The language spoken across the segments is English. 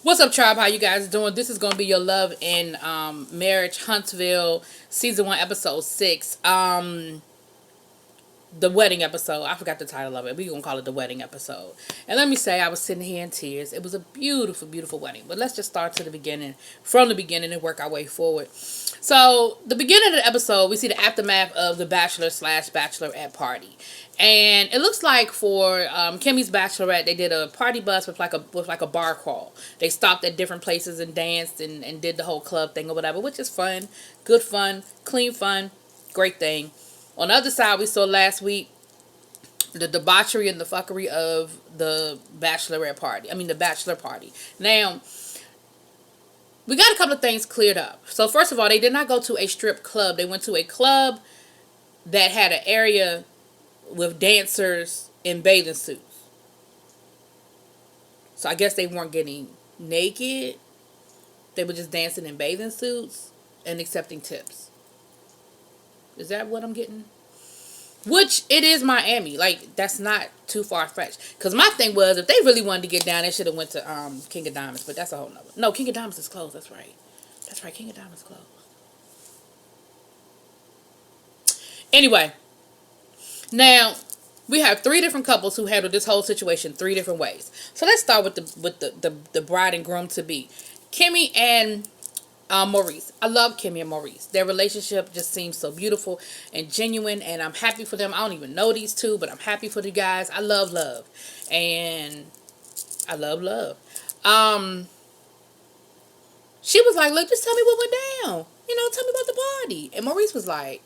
What's up, tribe? How you guys doing? This is gonna be your love and marriage Huntsville season 1 episode 6. The wedding episode. I forgot the title of it. We gonna call it the wedding episode. And let me say, I was sitting here in tears. It was a beautiful, beautiful wedding. But let's just start to the beginning, from the beginning, and work our way forward. So the beginning of the episode, we see the aftermath of the bachelor/bachelorette party, and it looks like for Kimmy's bachelorette, they did a party bus with like a bar crawl. They stopped at different places and danced and did the whole club thing or whatever, which is fun, good fun, clean fun, great thing. On the other side, we saw last week the debauchery and the fuckery of the bachelorette party. I mean, the bachelor party. Now, we got a couple of things cleared up. So, first of all, they did not go to a strip club. They went to a club that had an area with dancers in bathing suits. So, I guess they weren't getting naked. They were just dancing in bathing suits and accepting tips. Is that what I'm getting? Which, it is Miami. Like, that's not too far-fetched. Because my thing was, if they really wanted to get down, they should have went to King of Diamonds. But that's a whole nother. No, King of Diamonds is closed. That's right. That's right. King of Diamonds is closed. Anyway. Now, we have 3 different couples who handled this whole situation 3 different ways. So, let's start with the bride and groom to be. Kimmy and Maurice. I love Kimmy and Maurice. Their relationship just seems so beautiful and genuine, and I'm happy for them. I don't even know these two, but I'm happy for the guys. I love love. And I love love. She was like, look, just tell me what went down. Tell me about the party. And Maurice was like,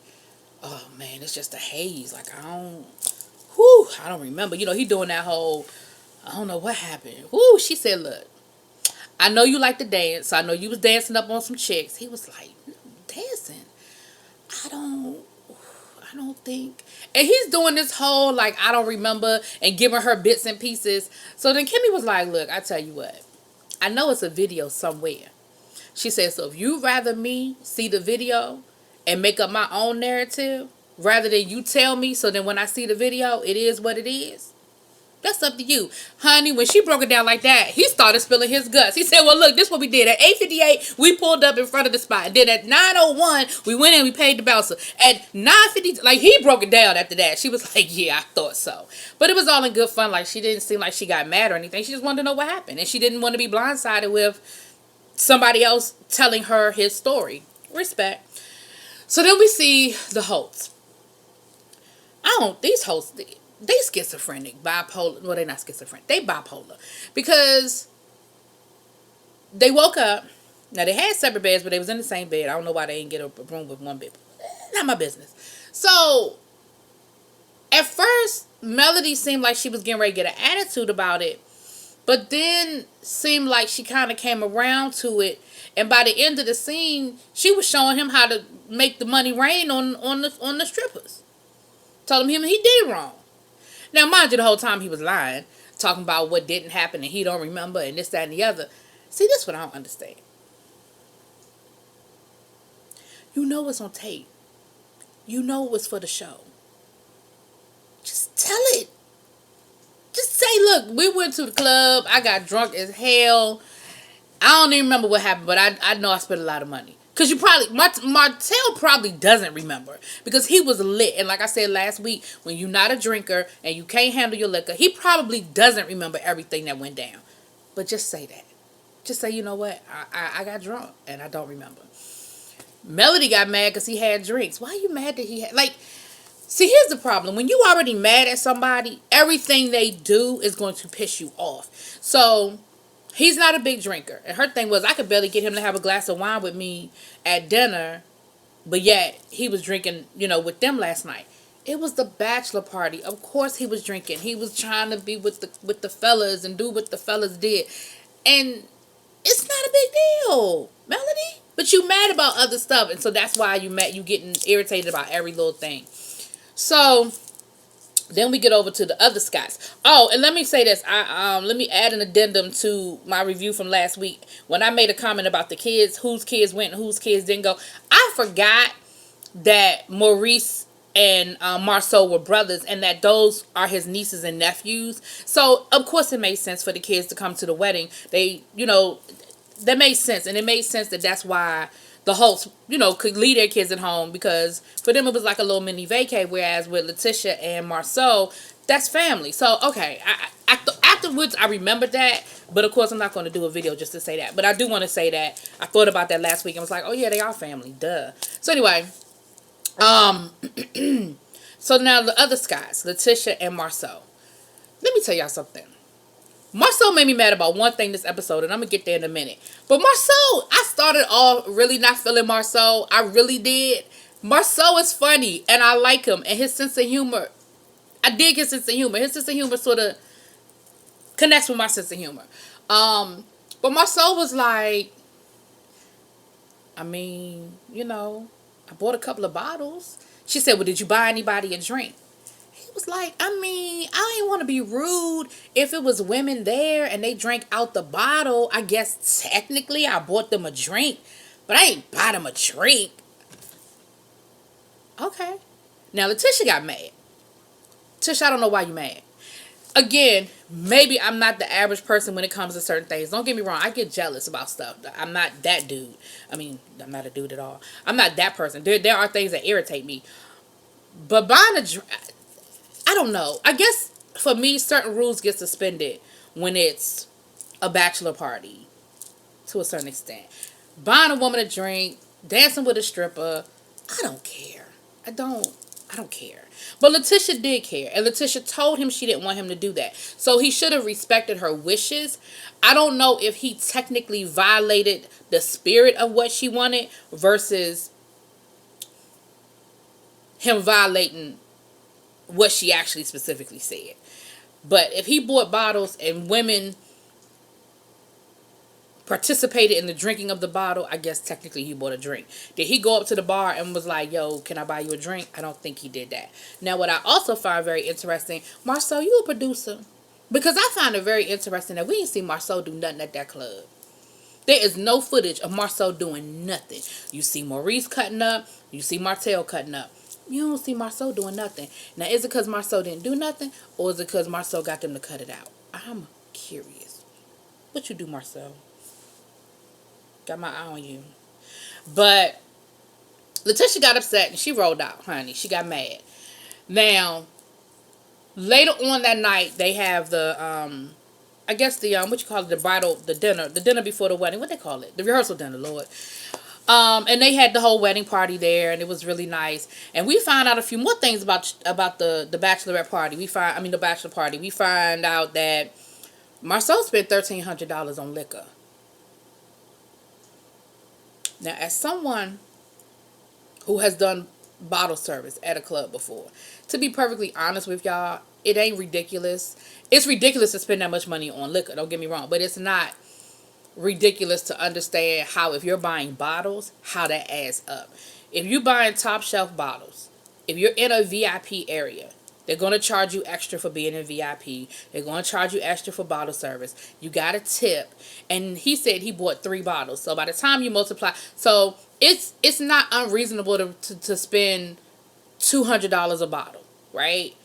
oh man, it's just a haze. Like, I don't remember. He doing that whole, I don't know what happened. She said, look, I know you like to dance. So I know you was dancing up on some chicks. He was like, dancing? I don't think. And he's doing this whole, like, I don't remember and giving her bits and pieces. So then Kimmy was like, look, I tell you what. I know it's a video somewhere. She said, so if you'd rather me see the video and make up my own narrative rather than you tell me, so then when I see the video, it is what it is. That's up to you. Honey, when she broke it down like that, he started spilling his guts. He said, well, look, this is what we did. At 8:58, we pulled up in front of the spot. And then at 9:01, we went in, we paid the bouncer. At 9:50, like, he broke it down after that. She was like, yeah, I thought so. But it was all in good fun. Like, she didn't seem like she got mad or anything. She just wanted to know what happened. And she didn't want to be blindsided with somebody else telling her his story. Respect. So then we see the hosts. These hosts, they schizophrenic, bipolar. Well, they're not schizophrenic. They bipolar. Because they woke up. Now, they had separate beds, but they was in the same bed. I don't know why they didn't get a room with one bed. Not my business. So, at first, Melody seemed like she was getting ready to get an attitude about it. But then, seemed like she kind of came around to it. And by the end of the scene, she was showing him how to make the money rain on the strippers. Told him he did wrong. Now, mind you, the whole time he was lying, talking about what didn't happen and he don't remember and this, that, and the other. See, this is what I don't understand. You know it's on tape. You know it was for the show. Just tell it. Just say, look, we went to the club. I got drunk as hell. I don't even remember what happened, but I know I spent a lot of money. Because Martell probably doesn't remember. Because he was lit. And like I said last week, when you're not a drinker and you can't handle your liquor, he probably doesn't remember everything that went down. But just say that. Just say, you know what? I got drunk and I don't remember. Melody got mad because he had drinks. Why are you mad that he had... Like, see, here's the problem. When you already mad at somebody, everything they do is going to piss you off. So... he's not a big drinker. And her thing was, I could barely get him to have a glass of wine with me at dinner. But yet, he was drinking, with them last night. It was the bachelor party. Of course he was drinking. He was trying to be with the fellas and do what the fellas did. And it's not a big deal, Melody. But you mad about other stuff. And so that's why you getting irritated about every little thing. So... then we get over to the other Scots. Oh, and let me say this. Let me add an addendum to my review from last week. When I made a comment about the kids, whose kids went and whose kids didn't go. I forgot that Maurice and Marceau were brothers, and that those are his nieces and nephews. So of course it made sense for the kids to come to the wedding. They, that made sense, and it made sense that that's why the hosts, could leave their kids at home, because for them it was like a little mini vacay. Whereas with Letitia and Marceau, that's family. So okay, afterwards I remembered that, but of course I'm not going to do a video just to say that. But I do want to say that I thought about that last week and was like, oh yeah, they are family, duh. So anyway, so now the other guys, Letitia and Marceau. Let me tell y'all something. Marceau made me mad about one thing this episode, and I'm going to get there in a minute. But Marceau, I started off really not feeling Marceau. I really did. Marceau is funny, and I like him. And his sense of humor, I dig his sense of humor. His sense of humor sort of connects with my sense of humor. But Marceau was like, I bought a couple of bottles. She said, well, did you buy anybody a drink? He was like, I didn't want to be rude. If it was women there and they drank out the bottle, I guess technically I bought them a drink, but I ain't buy them a drink. Okay. Now Letitia got mad. Tish, I don't know why you mad. Again, maybe I'm not the average person when it comes to certain things. Don't get me wrong. I get jealous about stuff. I'm not that dude. I'm not a dude at all. I'm not that person. There are things that irritate me. But buying a drink, I don't know. I guess for me, certain rules get suspended when it's a bachelor party to a certain extent. Buying a woman a drink, dancing with a stripper, I don't care. I don't care. But Letitia did care. And Letitia told him she didn't want him to do that. So he should have respected her wishes. I don't know if he technically violated the spirit of what she wanted versus him violating what she actually specifically said. But if he bought bottles and women participated in the drinking of the bottle, I guess technically he bought a drink. Did he go up to the bar and was like, yo, can I buy you a drink? I don't think he did that. Now, what I also find very interesting, Marceau, you a producer? Because I find it very interesting that we didn't see Marceau do nothing at that club. There is no footage of Marceau doing nothing. You see Maurice cutting up. You see Martell cutting up. You don't see Marceau doing nothing. Now, is it because Marceau didn't do nothing? Or is it because Marceau got them to cut it out? I'm curious. What you do, Marceau? Got my eye on you. But Letitia got upset and she rolled out, honey. She got mad. Now, later on that night, they have the, I guess the, what you call it, the dinner before the wedding. What they call it? The rehearsal dinner, Lord. And they had the whole wedding party there, and it was really nice. And we found out a few more things about the bachelorette party. The bachelor party. We find out that Marceau spent $1,300 on liquor. Now, as someone who has done bottle service at a club before, to be perfectly honest with y'all, it ain't ridiculous. It's ridiculous to spend that much money on liquor, don't get me wrong, but it's not ridiculous to understand how, if you're buying bottles, how that adds up. If you're buying top shelf bottles, if you're in a VIP area, they're going to charge you extra for being in VIP. They're going to charge you extra for bottle service. You got a tip. And he said he bought 3 bottles. So by the time you multiply, so it's not unreasonable to spend $200 a bottle, right?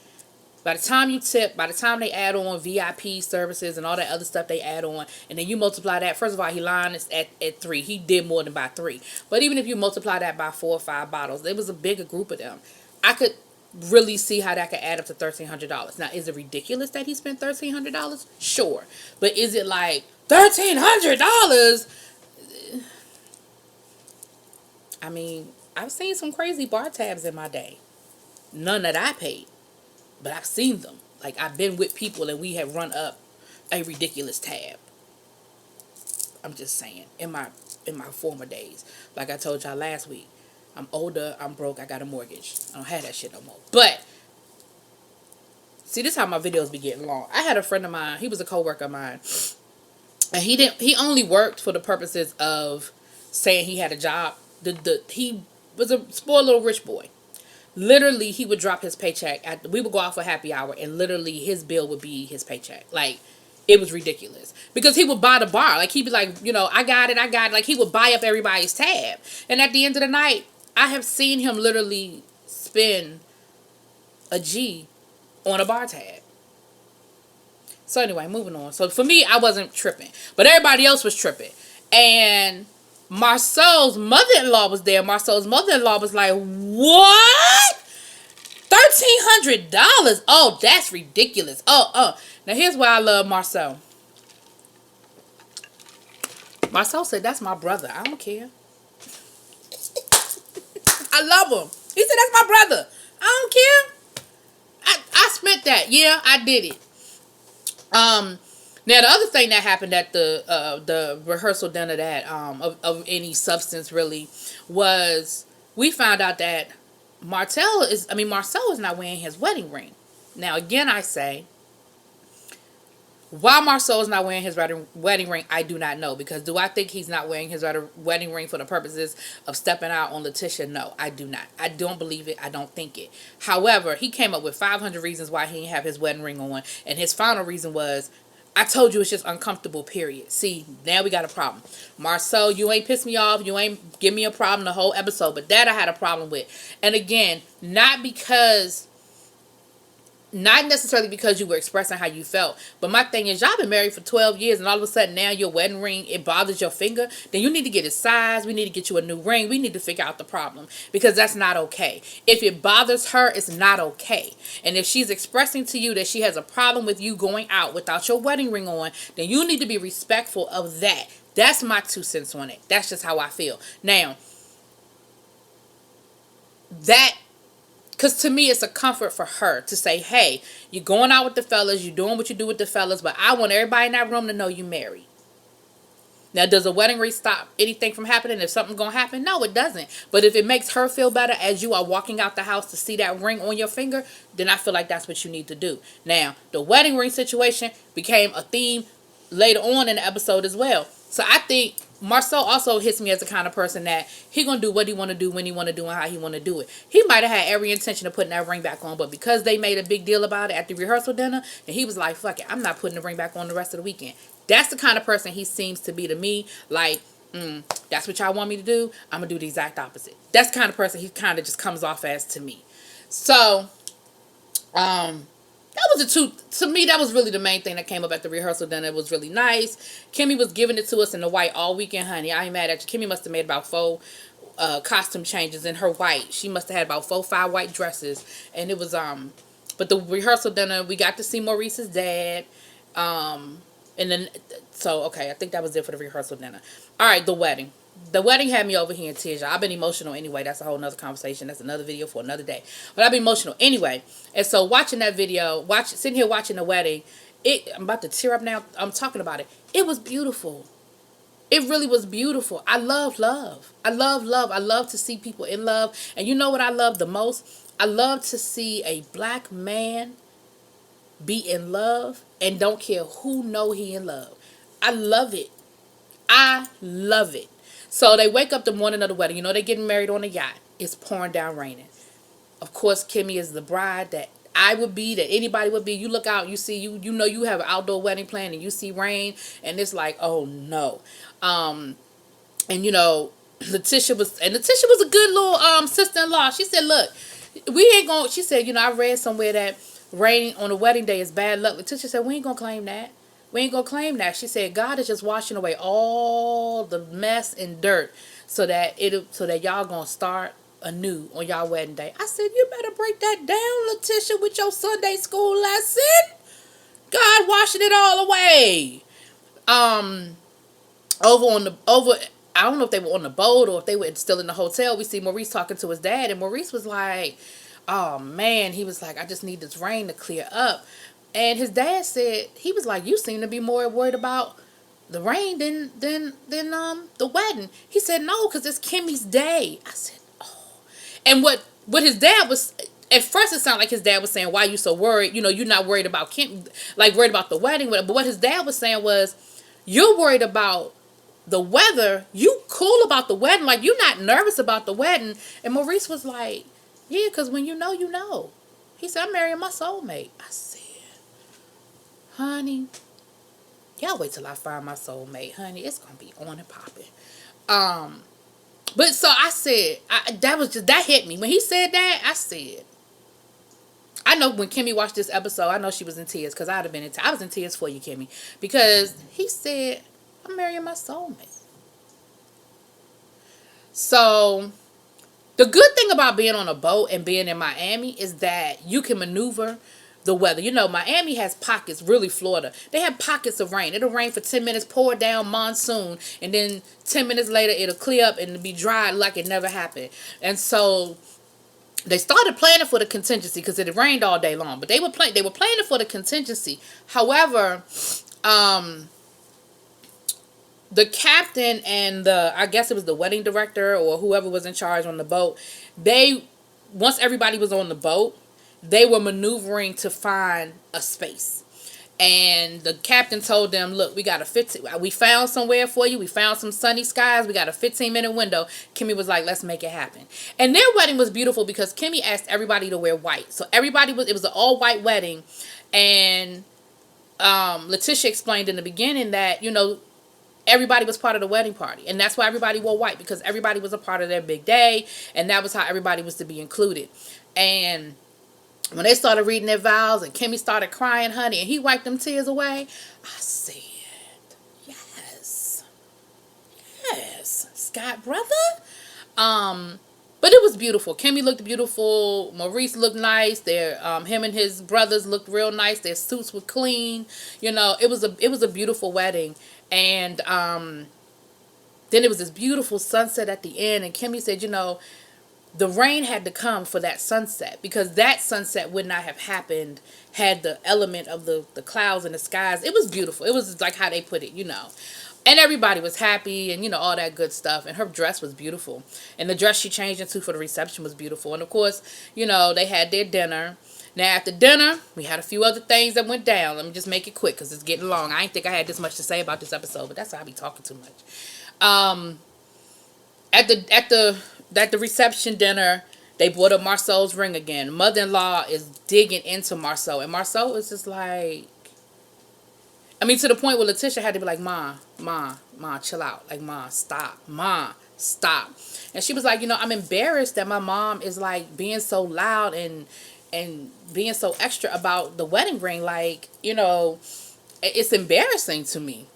By the time you tip, by the time they add on VIP services and all that other stuff they add on, and then you multiply that, first of all, he lying at 3. He did more than by 3. But even if you multiply that by 4 or 5 bottles, there was a bigger group of them. I could really see how that could add up to $1,300. Now, is it ridiculous that he spent $1,300? Sure. But is it like $1,300? I've seen some crazy bar tabs in my day. None that I paid. But I've seen them. Like, I've been with people and we have run up a ridiculous tab. I'm just saying. In my former days. Like I told y'all last week. I'm older, I'm broke, I got a mortgage. I don't have that shit no more. But, see, this is how my videos be getting long. I had a friend of mine, he was a co-worker of mine. And he only worked for the purposes of saying he had a job. He was a spoiled little rich boy. Literally, he would drop his paycheck. We would go out for happy hour, and literally his bill would be his paycheck. Like, it was ridiculous. Because he would buy the bar. Like, he'd be like, I got it. Like, he would buy up everybody's tab. And at the end of the night, I have seen him literally spend a G on a bar tab. So anyway, moving on. So for me, I wasn't tripping, but everybody else was tripping. And Marcel's mother-in-law was there. Marcel's mother-in-law was like, "What? $1,300? Oh, that's ridiculous. Oh. Now here's why I love Marcel. Marcel said, "That's my brother. I don't care. I love him." He said, "That's my brother. I don't care. I spent that. Yeah, I did it." Now the other thing that happened at the rehearsal dinner that of any substance really was we found out that Marcel is not wearing his wedding ring. Now again I say, why Marcel is not wearing his wedding ring, I do not know. Because do I think he's not wearing his wedding ring for the purposes of stepping out on Letitia? No, I do not. I don't believe it. I don't think it. However, he came up with 500 reasons why he didn't have his wedding ring on. And his final reason was, "I told you it's just uncomfortable, period." See, now we got a problem. Marcel, you ain't pissed me off. You ain't give me a problem the whole episode. But that I had a problem with. And again, not necessarily because you were expressing how you felt. But my thing is, y'all been married for 12 years and all of a sudden now your wedding ring, it bothers your finger. Then you need to get it sized. We need to get you a new ring. We need to figure out the problem. Because that's not okay. If it bothers her, it's not okay. And if she's expressing to you that she has a problem with you going out without your wedding ring on, then you need to be respectful of that. That's my 2 cents on it. That's just how I feel. Now, because to me, it's a comfort for her to say, "Hey, you're going out with the fellas. You're doing what you do with the fellas. But I want everybody in that room to know you married." Now, does a wedding ring stop anything from happening if something's going to happen? No, it doesn't. But if it makes her feel better as you are walking out the house to see that ring on your finger, then I feel like that's what you need to do. Now, the wedding ring situation became a theme later on in the episode as well. So I think Marcel also hits me as the kind of person that he gonna do what he want to do when he want to do and how he want to do it. He might have had every intention of putting that ring back on, but because they made a big deal about it at the rehearsal dinner, and he was like, "Fuck it, I'm not putting the ring back on the rest of the weekend." That's the kind of person he seems to be to me. Like, that's what y'all want me to do? I'm gonna do the exact opposite. That's the kind of person he kind of just comes off as to me. So, that was to me, that was really the main thing that came up at the rehearsal dinner. It was really nice. Kimmy was giving it to us in the white all weekend, honey. I ain't mad at you. Kimmy must have made about 4 costume changes in her white. She must have had about 4, 5 white dresses. And it was, but the rehearsal dinner, we got to see Maurice's dad. And then, so, okay, I think that was it for the rehearsal dinner. All right, the wedding. The wedding had me over here in tears. I've been emotional anyway. That's a whole nother conversation. That's another video for another day. But I've been emotional anyway. And so watching that video, sitting here watching the wedding, I'm about to tear up now. I'm talking about it. It was beautiful. It really was beautiful. I love love. I love love. I love to see people in love. And you know what I love the most? I love to see a black man be in love and don't care who know he in love. I love it. I love it. So they wake up the morning of the wedding. You know, they're getting married on a yacht. It's pouring down raining. Of course, Kimmy is the bride that I would be, that anybody would be. You look out, you see, you know you have an outdoor wedding plan and you see rain and it's like, oh no. And you know, Letitia was a good little sister-in-law. She said, "Look, we ain't gonna," she said, "You know, I read somewhere that rain on a wedding day is bad luck." Letitia said, "We ain't gonna claim that. We ain't gonna claim that." She said, "God is just washing away all the mess and dirt so that y'all gonna start anew on y'all wedding day." I said, "You better break that down, Letitia, with your Sunday school lesson. God washing it all away." I don't know if they were on the boat or if they were still in the hotel. We see Maurice talking to his dad, and Maurice was like, "Oh man," he was like, "I just need this rain to clear up." And his dad said, he was like, "You seem to be more worried about the rain than the wedding." He said, "No, because it's Kimmy's day." I said, "Oh." And what his dad was, at first it sounded like his dad was saying, "Why are you so worried? You know, you're not worried about Kim, like worried about the wedding." But what his dad was saying was, "You're worried about the weather. You cool about the wedding. Like, you're not nervous about the wedding." And Maurice was like, "Yeah, because when you know, you know." He said, "I'm marrying my soulmate." I said, "Honey, y'all wait till I find my soulmate, honey. It's gonna be on and popping." But so I said, that hit me when he said that. I I know when Kimmy watched this episode, I know she was in tears because I'd have been in tears. I was in tears for you, Kimmy, because he said, I'm marrying my soulmate. So the good thing about being on a boat and being in Miami is that you can maneuver the weather. You know, Miami has pockets, really Florida. They have pockets of rain. It'll rain for 10 minutes, pour down monsoon, and then 10 minutes later it'll clear up and it'll be dry like it never happened. And so they started planning for the contingency because it had rained all day long. But they were planning for the contingency. However, the captain and I guess it was the wedding director or whoever was in charge on the boat, once everybody was on the boat, they were maneuvering to find a space. And the captain told them, look, we found somewhere for you. We found some sunny skies. We got a 15-minute window. Kimmy was like, let's make it happen. And their wedding was beautiful because Kimmy asked everybody to wear white. So it was an all-white wedding. And Letitia explained in the beginning that, everybody was part of the wedding party. And that's why everybody wore white, because everybody was a part of their big day. And that was how everybody was to be included. And when they started reading their vows and Kimmy started crying, honey, and he wiped them tears away, I said, yes, Scott, brother. But it was beautiful. Kimmy looked beautiful. Maurice looked nice. Him and his brothers looked real nice. Their suits were clean. It was a beautiful wedding. And then it was this beautiful sunset at the end. And Kimmy said, the rain had to come for that sunset, because that sunset would not have happened had the element of the clouds and the skies. It was beautiful. It was like how they put it, And everybody was happy and, all that good stuff. And her dress was beautiful. And the dress she changed into for the reception was beautiful. And, of course, they had their dinner. Now, after dinner, we had a few other things that went down. Let me just make it quick because it's getting long. I didn't think I had this much to say about this episode, but that's how I be talking too much. At the reception dinner, they brought up Marceau's ring again. Mother-in-law is digging into Marceau. And Marceau is just like, to the point where Letitia had to be like, Ma, chill out. Like, Ma, stop. And she was like, I'm embarrassed that my mom is like being so loud and being so extra about the wedding ring. Like, it's embarrassing to me.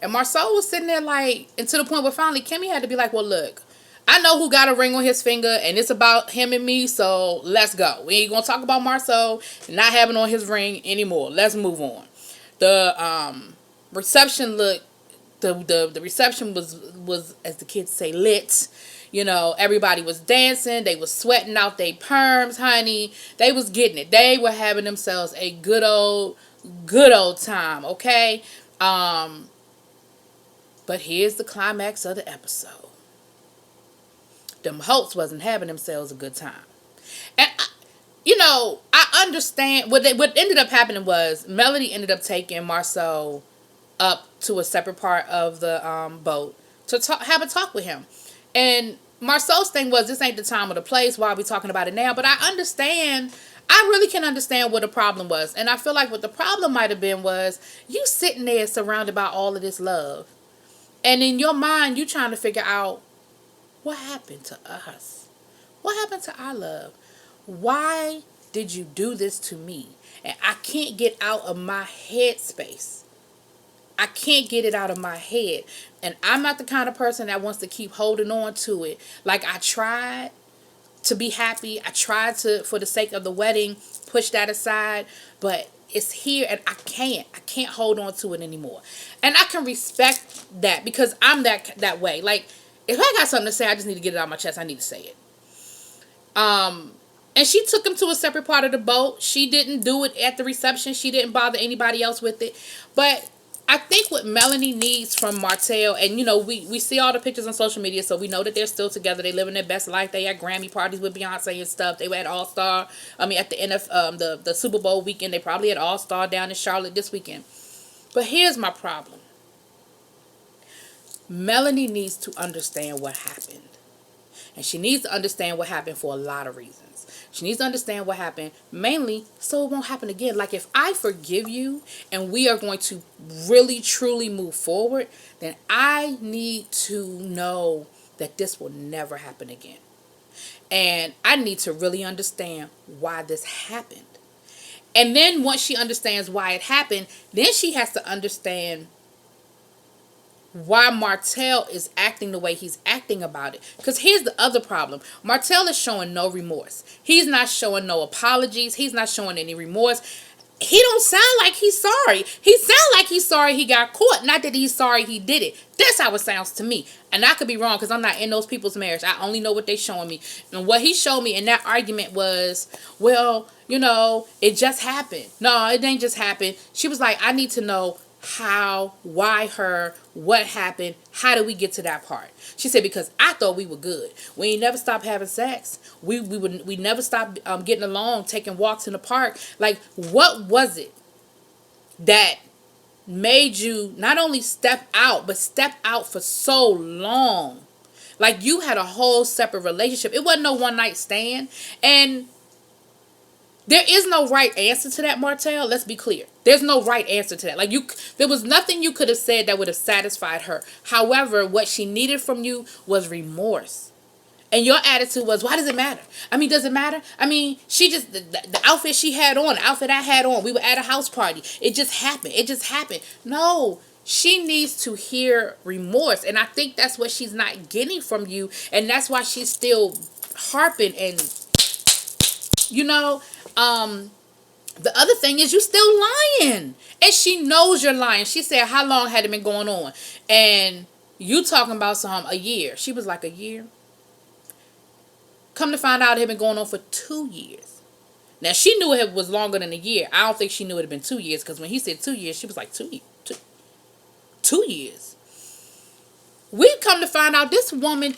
And Marceau was sitting there like, and to the point where finally Kimmy had to be like, well, look, I know who got a ring on his finger, and it's about him and me, so let's go. We ain't going to talk about Marceau not having on his ring anymore. Let's move on. The reception looked, the reception was, as the kids say, lit. Everybody was dancing. They was sweating out their perms, honey. They was getting it. They were having themselves a good old time, okay? But here's the climax of the episode. Them Holtz wasn't having themselves a good time. And, I understand. What ended up happening was Melody ended up taking Marceau up to a separate part of the boat to have a talk with him. And Marceau's thing was, this ain't the time or the place. Why are we talking about it now? But I understand. I really can understand what the problem was. And I feel like what the problem might have been was you sitting there surrounded by all of this love. And in your mind, you trying to figure out, what happened to us? What happened to our love? Why did you do this to me? And I can't get out of my head space. I can't get it out of my head. And I'm not the kind of person that wants to keep holding on to it. Like, I tried to be happy. I tried to, for the sake of the wedding, push that aside. But it's here and I can't hold on to it anymore. And I can respect that because I'm that way. Like, if I got something to say, I just need to get it out of my chest. I need to say it. And she took him to a separate part of the boat. She didn't do it at the reception. She didn't bother anybody else with it. But I think what Melanie needs from Martell, and we see all the pictures on social media, so we know that they're still together. They living their best life. They had Grammy parties with Beyonce and stuff. They were at All-Star. At the end of the Super Bowl weekend, they probably had All-Star down in Charlotte this weekend. But here's my problem. Melanie needs to understand what happened. And she needs to understand what happened for a lot of reasons. She needs to understand what happened mainly so it won't happen again. Like, if I forgive you and we are going to really, truly move forward, then I need to know that this will never happen again. And I need to really understand why this happened. And then once she understands why it happened, then she has to understand why Martell is acting the way he's acting about it. Because here's the other problem. Martell is showing no remorse. He's not showing no apologies. He's not showing any remorse. He don't sound like he's sorry. He sound like he's sorry he got caught. Not that he's sorry he did it. That's how it sounds to me. And I could be wrong because I'm not in those people's marriage. I only know what they showing me. And what he showed me in that argument was, well, it just happened. No, it didn't just happen. She was like, I need to know how, why her, what happened, how did we get to that part? She said, because I thought we were good. We ain't never stopped having sex. We never stopped getting along, taking walks in the park. Like, what was it that made you not only step out, but step out for so long? Like, you had a whole separate relationship. It wasn't no one night stand. And there is no right answer to that, Martell. Let's be clear. There's no right answer to that. Like, there was nothing you could have said that would have satisfied her. However, what she needed from you was remorse. And your attitude was, why does it matter? I mean, does it matter? I mean, she just, the outfit she had on, the outfit I had on, we were at a house party. It just happened. It just happened. No, she needs to hear remorse. And I think that's what she's not getting from you. And that's why she's still harping and, the other thing is you still lying. And she knows you're lying. She said, how long had it been going on? And you talking about a year. She was like, a year? Come to find out it had been going on for 2 years. Now, she knew it was longer than a year. I don't think she knew it had been 2 years. Because when he said 2 years, she was like, 2 years. We come to find out this woman,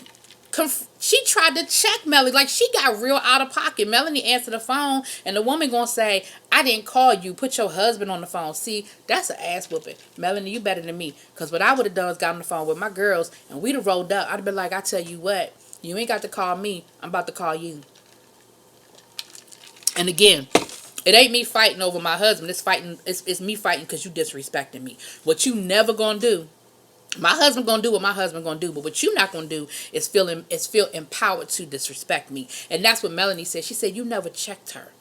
she tried to check Melanie. Like, she got real out of pocket. Melanie answered the phone, and the woman gonna say, I didn't call you. Put your husband on the phone. See, that's an ass whooping. Melanie, you better than me. Because what I would have done is got on the phone with my girls, and we'd have rolled up. I'd have been like, I tell you what, you ain't got to call me. I'm about to call you. And again, it ain't me fighting over my husband. It's me fighting because you disrespecting me. What you never gonna do, my husband gonna do what my husband gonna do, but what you not gonna do is feel empowered to disrespect me. And that's what Melanie said. She said, you never checked her.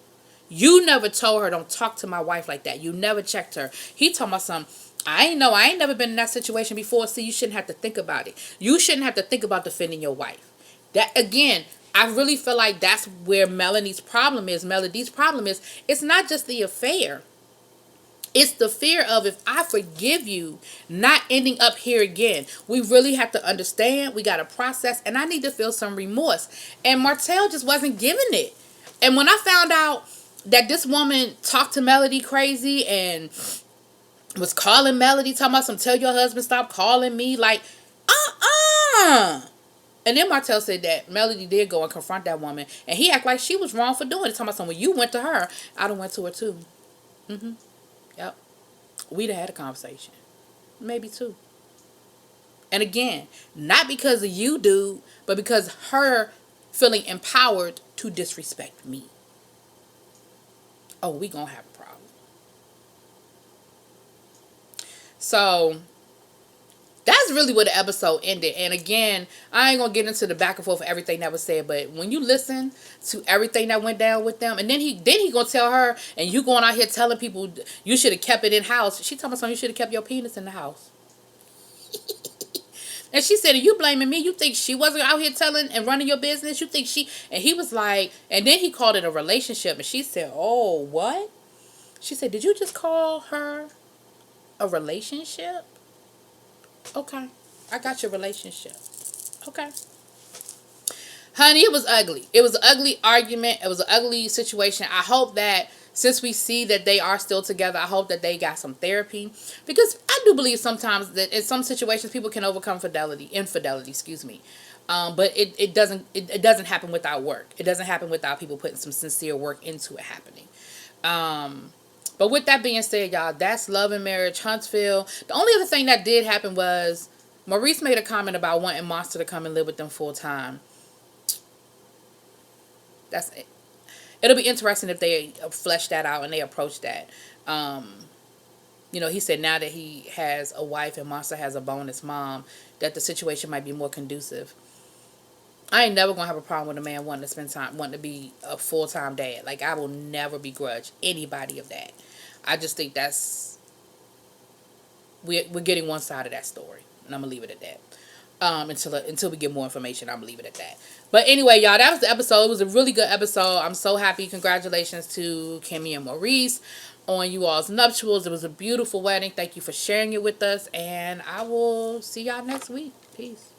You never told her, don't talk to my wife like that. You never checked her. He told my son, I ain't never been in that situation before. See, you shouldn't have to think about it. You shouldn't have to think about defending your wife. That, again, I really feel like that's where Melanie's problem is. Melody's problem is, it's not just the affair. It's the fear of, if I forgive you, not ending up here again. We really have to understand. We got to process. And I need to feel some remorse. And Martell just wasn't giving it. And when I found out that this woman talked to Melody crazy and was calling Melody, talking about tell your husband stop calling me. Like, And then Martell said that Melody did go and confront that woman. And he acted like she was wrong for doing it. Talking about when you went to her, I done went to her too. Yep. We'd have had a conversation. Maybe two. And again, not because of you, dude, but because her feeling empowered to disrespect me. Oh, we gonna have a problem. So, that's really where the episode ended. And again, I ain't gonna get into the back and forth of everything that was said, but when you listen to everything that went down with them, and then he gonna tell her, and you going out here telling people you should have kept it in house. She told me something, you should have kept your penis in the house. And she said, are you blaming me? You think she wasn't out here telling and running your business? You think she... And he was like... And then he called it a relationship. And she said, oh, what? She said, did you just call her a relationship? Okay. I got your relationship. Okay. Honey, it was ugly. It was an ugly argument. It was an ugly situation. I hope that since we see that they are still together, I hope that they got some therapy. Because I do believe sometimes that in some situations people can overcome infidelity, excuse me. But it doesn't happen without work. It doesn't happen without people putting some sincere work into it happening. But with that being said, y'all, that's Love and Marriage Huntsville. The only other thing that did happen was Maurice made a comment about wanting Monster to come and live with them full time. That's it. It'll be interesting if they flesh that out and they approach that. He said now that he has a wife and Monster has a bonus mom, that the situation might be more conducive. I ain't never gonna have a problem with a man wanting to spend time, wanting to be a full-time dad. Like, I will never begrudge anybody of that. I just think that's, we're getting one side of that story, and I'm gonna leave it at that. Until we get more information, I'm gonna leave it at that. But anyway, y'all, that was the episode. It was a really good episode. I'm so happy. Congratulations to Kimmy and Maurice on you all's nuptials. It was a beautiful wedding. Thank you for sharing it with us, and I will see y'all next week. Peace.